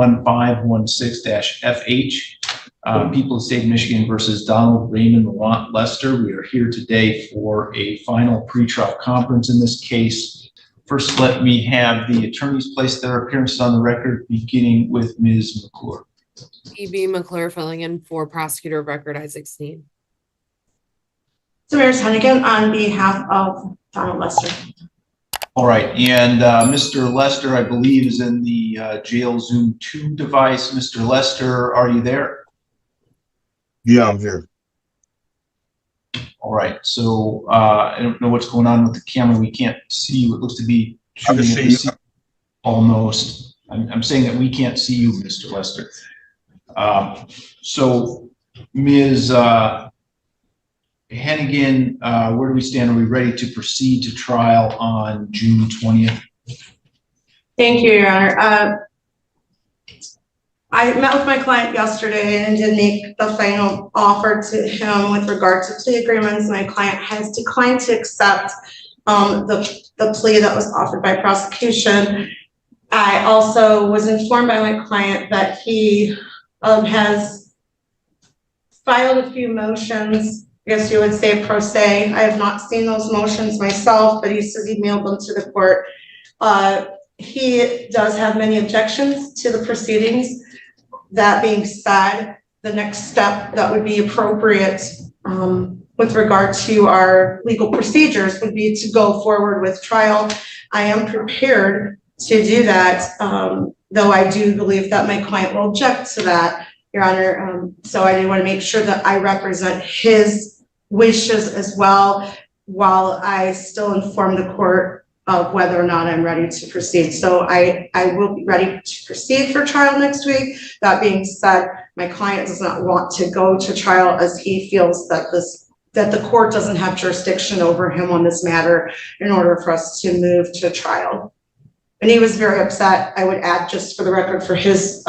1516-FH, People of the State of Michigan versus Donald Raymond Laurent Lester. We are here today for a final pretrial conference in this case. First, let me have the attorneys place their appearances on the record, beginning with Ms. McClure. E.B. McClure filling in for Prosecutor of Record Isaac Sneed. Samaris Hennigan on behalf of Donald Lester. All right, and Mr. Lester, I believe, is in the jail Zoom 2 device. Mr. Lester, are you there? Yeah, I'm here. All right, so I don't know what's going on with the camera. We can't see you. It looks to be shooting at the seat. Almost. I'm saying that we can't see you, Mr. Lester. So, Ms. Hennigan, where do we stand? Are we ready to proceed to trial on June 20th? Thank you, Your Honor. I met with my client yesterday and did make the final offer to him with regard to plea agreements. My client has declined to accept the plea that was offered by prosecution. I also was informed by my client that he has filed a few motions. I guess you would say pro se. I have not seen those motions myself, but he says he mailed them to the court. He does have many objections to the proceedings. That being said, the next step that would be appropriate with regard to our legal procedures would be to go forward with trial. I am prepared to do that, though I do believe that my client will object to that, Your Honor. So I do want to make sure that I represent his wishes as well, while I still inform the court of whether or not I'm ready to proceed. So I will be ready to proceed for trial next week. That being said, my client does not want to go to trial as he feels that the court doesn't have jurisdiction over him on this matter in order for us to move to trial. And he was very upset, I would add, just for the record, for his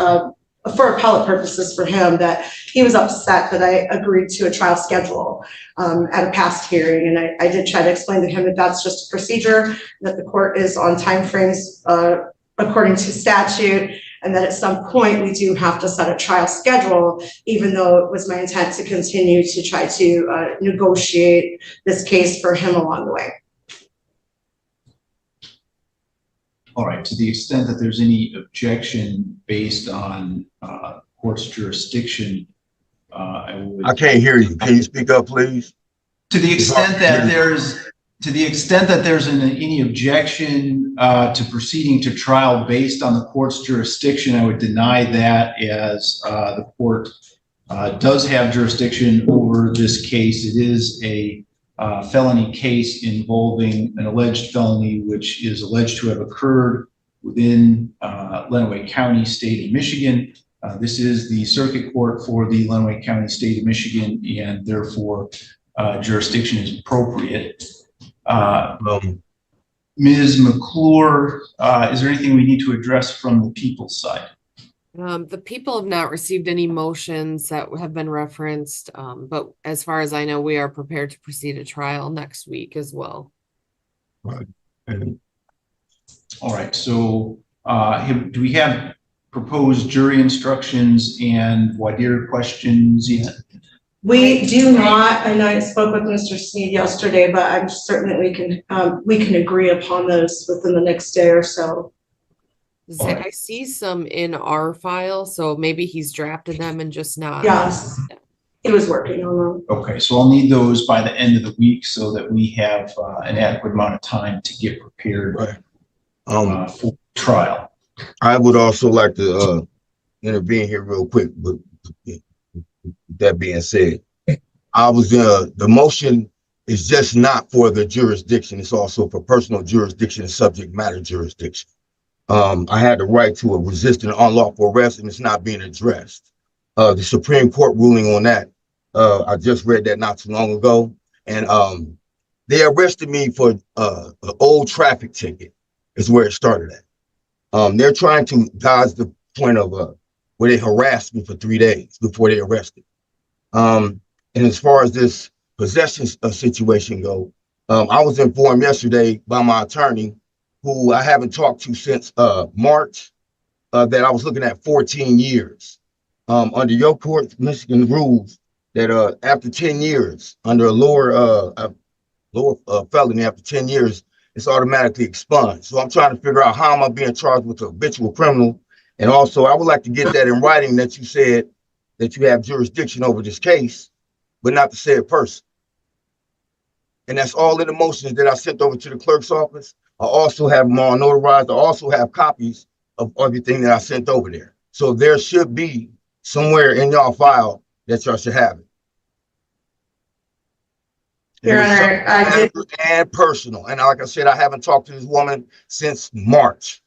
for appellate purposes for him, that he was upset that I agreed to a trial schedule at a past hearing. And I did try to explain to him that that's just a procedure, that the court is on timeframes according to statute, and that at some point we do have to set a trial schedule, even though it was my intent to continue to try to negotiate this case for him along the way. All right, to the extent that there's any objection based on court's jurisdiction, I can't hear you. Can you speak up, please? To the extent that there's any objection to proceeding to trial based on the court's jurisdiction, I would deny that, as the court does have jurisdiction over this case. It is a felony case involving an alleged felony which is alleged to have occurred within Lenawee County, state of Michigan. This is the circuit court for the Lenawee County, state of Michigan, and therefore jurisdiction is appropriate. Ms. McClure, is there anything we need to address from the people's side? The people have not received any motions that have been referenced, but as far as I know, we are prepared to proceed to trial next week as well. Right. All right, so do we have proposed jury instructions and voir dire questions yet? We do not. I know I spoke with Mr. Sneed yesterday, but I'm certain that we can agree upon those within the next day or so. I see some in our file, so maybe he's drafted them and just not. Yes, he was working on them. Okay, so I'll need those by the end of the week so that we have an adequate amount of time to get prepared for trial. I would also like to intervene here real quick, but that being said, the motion is just not for the jurisdiction, it's also for personal jurisdiction and subject matter jurisdiction. I had the right to a resisting unlawful arrest, and it's not being addressed. The Supreme Court ruling on that, I just read that not too long ago, and they arrested me for an old traffic ticket, is where it started at. They're trying to dodge the point of where they harassed me for 3 days before they arrested. And as far as this possession situation go, I was informed yesterday by my attorney, who I haven't talked to since March, that I was looking at 14 years. Under your court, Michigan rules that after 10 years, under a lower felony, after 10 years, it's automatically expunged. So I'm trying to figure out how am I being charged with a habitual criminal. And also, I would like to get that in writing that you said that you have jurisdiction over this case, but not the said person. And that's all in the motions that I sent over to the clerk's office. I also have them all notarized. I also have copies of everything that I sent over there. So there should be somewhere in y'all file that y'all should have it. Your Honor, I did. And personal. And like I said, I haven't talked to this woman since March.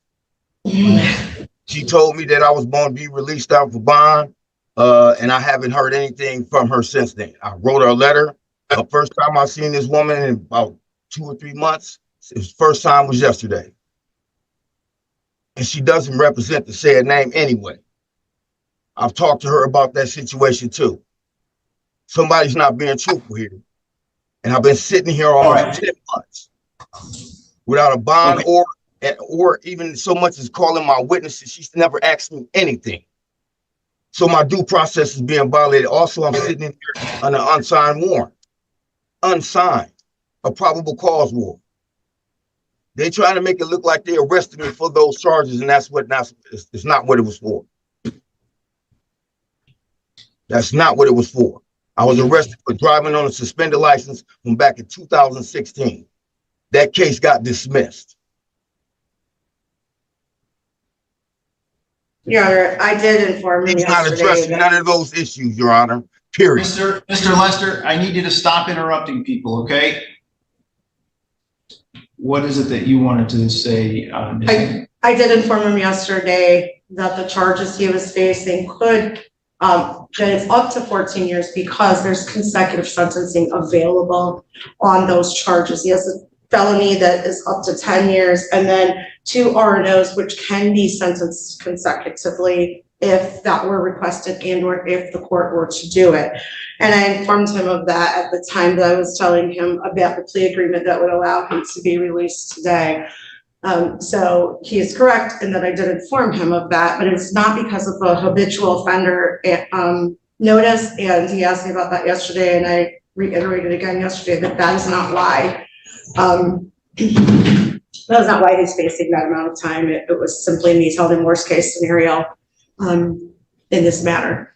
She told me that I was going to be released out for bond, and I haven't heard anything from her since then. I wrote her a letter. The first time I seen this woman in about 2 or 3 months, his first time was yesterday. And she doesn't represent the said name anyway. I've talked to her about that situation too. Somebody's not being truthful here. And I've been sitting here almost 10 months without a bond or even so much as calling my witnesses. She's never asked me anything. So my due process is being violated. Also, I'm sitting in here on an unsigned warrant. Unsigned. A probable cause warrant. They trying to make it look like they arrested me for those charges, and it's not what it was for. That's not what it was for. I was arrested for driving on a suspended license from back in 2016. That case got dismissed. Your Honor, I did inform him He's not yesterday. addressing none of those issues, Your Honor. Period. Mr. Lester, I need you to stop interrupting people, okay? What is it that you wanted to say? I did inform him yesterday that the charges he was facing could, that it's up to 14 years because there's consecutive sentencing available on those charges. He has a felony that is up to 10 years and then 2 R&Os, which can be sentenced consecutively if that were requested and or if the court were to do it. And I informed him of that at the time that I was telling him about the plea agreement that would allow him to be released today. So he is correct in that I did inform him of that, but it's not because of a habitual offender notice. And he asked me about that yesterday, and I reiterated again yesterday that that is not why. That was not why he's facing that amount of time. It was simply me telling him worst case scenario in this matter.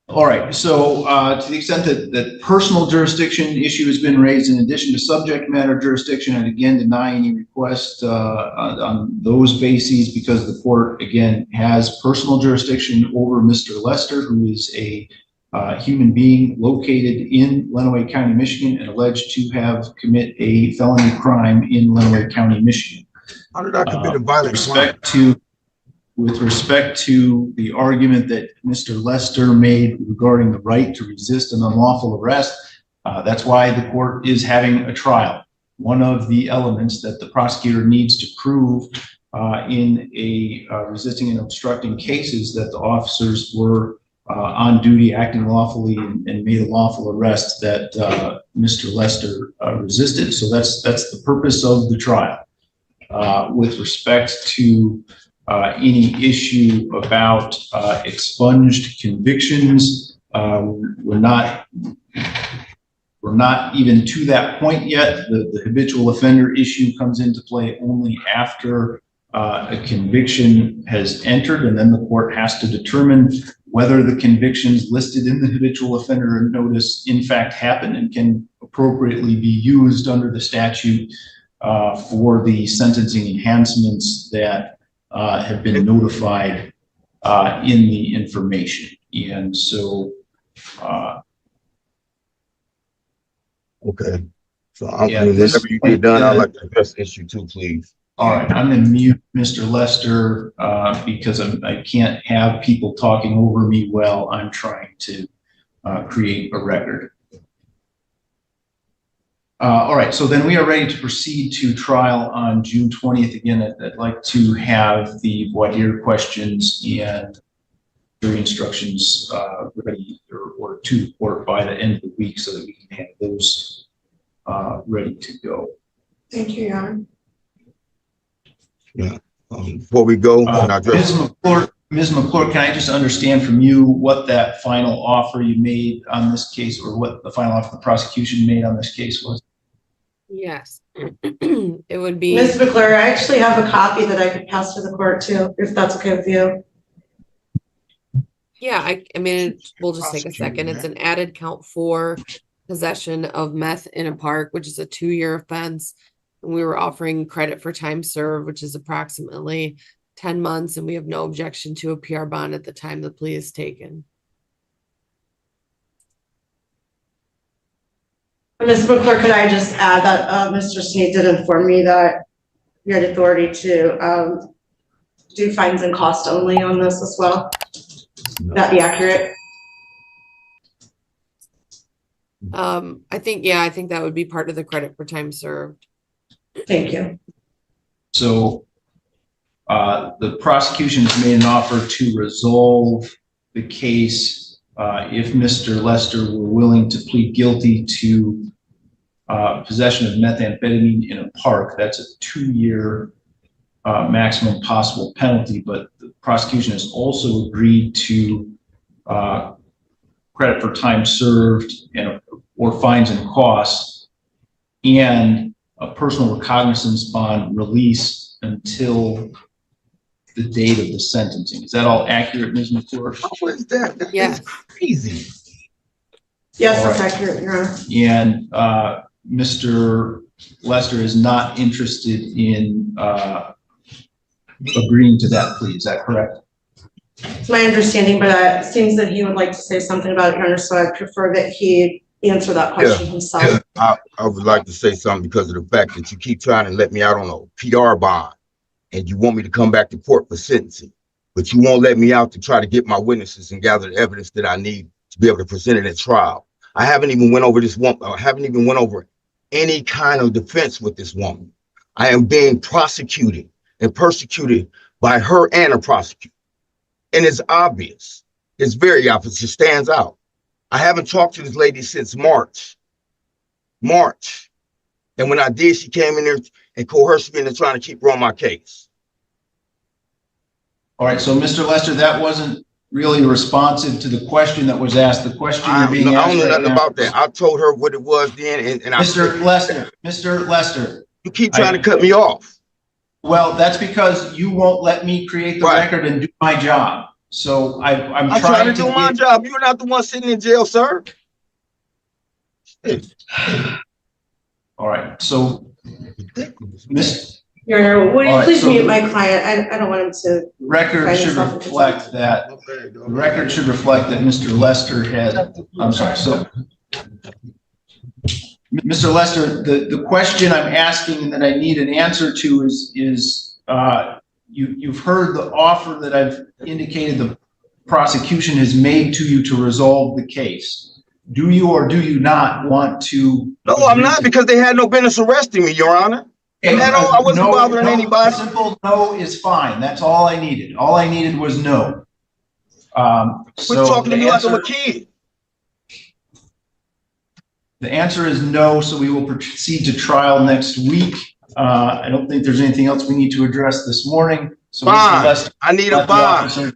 All right, so to the extent that personal jurisdiction issue has been raised in addition to subject matter jurisdiction, and again, deny any request on those bases because the court, again, has personal jurisdiction over Mr. Lester, who is a human being located in Lenawee County, Michigan, and alleged to have commit a felony crime in Lenawee County, Michigan. How did I commit a violent crime? With respect to the argument that Mr. Lester made regarding the right to resist an unlawful arrest, that's why the court is having a trial. One of the elements that the prosecutor needs to prove in a resisting and obstructing case is that the officers were on duty, acting lawfully, and made a lawful arrest that Mr. Lester resisted. So that's the purpose of the trial. With respect to any issue about expunged convictions, we're not even to that point yet. The habitual offender issue comes into play only after a conviction has entered, and then the court has to determine whether the convictions listed in the habitual offender notice in fact happen and can appropriately be used under the statute for the sentencing enhancements that have been notified in the information. And so okay. So whenever you get done, I'd like to address the issue too, please. All right, I'm going to mute Mr. Lester because I can't have people talking over me while I'm trying to create a record. All right, so then we are ready to proceed to trial on June 20th. Again, I'd like to have the voir dire questions and jury instructions ready or to the court by the end of the week so that we can have those ready to go. Thank you, Your Honor. Before we go, can I address? Ms. McClure, can I just understand from you what that final offer you made on this case, or what the final offer the prosecution made on this case was? Yes. It would be. Ms. McClure, I actually have a copy that I could pass to the court too, if that's okay with you. Yeah, I mean, we'll just take a second. It's an added count 4 possession of meth in a park, which is a 2-year offense. And we were offering credit for time served, which is approximately 10 months. And we have no objection to a PR bond at the time the plea is taken. Ms. McClure, could I just add that Mr. Sneed did inform me that you had authority to do fines and cost only on this as well? That be accurate? I think that would be part of the credit for time served. Thank you. So the prosecution has made an offer to resolve the case if Mr. Lester were willing to plead guilty to possession of methamphetamine in a park. That's a 2-year maximum possible penalty, but the prosecution has also agreed to credit for time served and or fines and costs, and a personal recognizance bond release until the date of the sentencing. Is that all accurate, Ms. McClure? What is that? That Yes. is crazy. Yes, All that's right. accurate, Your Honor. And Mr. Lester is not interested in agreeing to that plea. Is that correct? It's my understanding, but it seems that he would like to say something about it, Your Honor, so I prefer that he answer that question himself. I would like to say something because of the fact that you keep trying to let me out on a PR bond and you want me to come back to court for sentencing, but you won't let me out to try to get my witnesses and gather the evidence that I need to be able to present it at trial. I haven't even went over this one. I haven't even went over any kind of defense with this woman. I am being prosecuted and persecuted by her and a prosecutor. And it's obvious. It's very obvious. It stands out. I haven't talked to this lady since March. And when I did, she came in there and coerced me into trying to keep her on my case. All right. So, Mr. Lester, that wasn't really responsive to the question that was asked. The question you're being asked. I don't know right nothing now. about that. I told her what it was then, and Mr. Lester, you keep trying to cut me off. well, that's because you won't let me create the record and do my job. So I'm trying to do my job. You're not the one sitting in jail, sir. All right. So, Miss. Your Honor, will you All right, please so mute my client? I don't want him to. Record should reflect that. The record should reflect that Mr. Lester had. I'm sorry. So, Mr. Lester, the question I'm asking and that I need an answer to is you've heard the offer that I've indicated the prosecution has made to you to resolve the case. Do you or do you not want to? No, I'm not, because they had no business arresting me, Your Honor. And I wasn't bothering anybody. A simple no is fine. That's all I needed. All I needed was no. Quit talking to me like I'm a kid. The answer is no, so we will proceed to trial next week. I don't think there's anything else we need to address this morning. So Bond. I need a bond.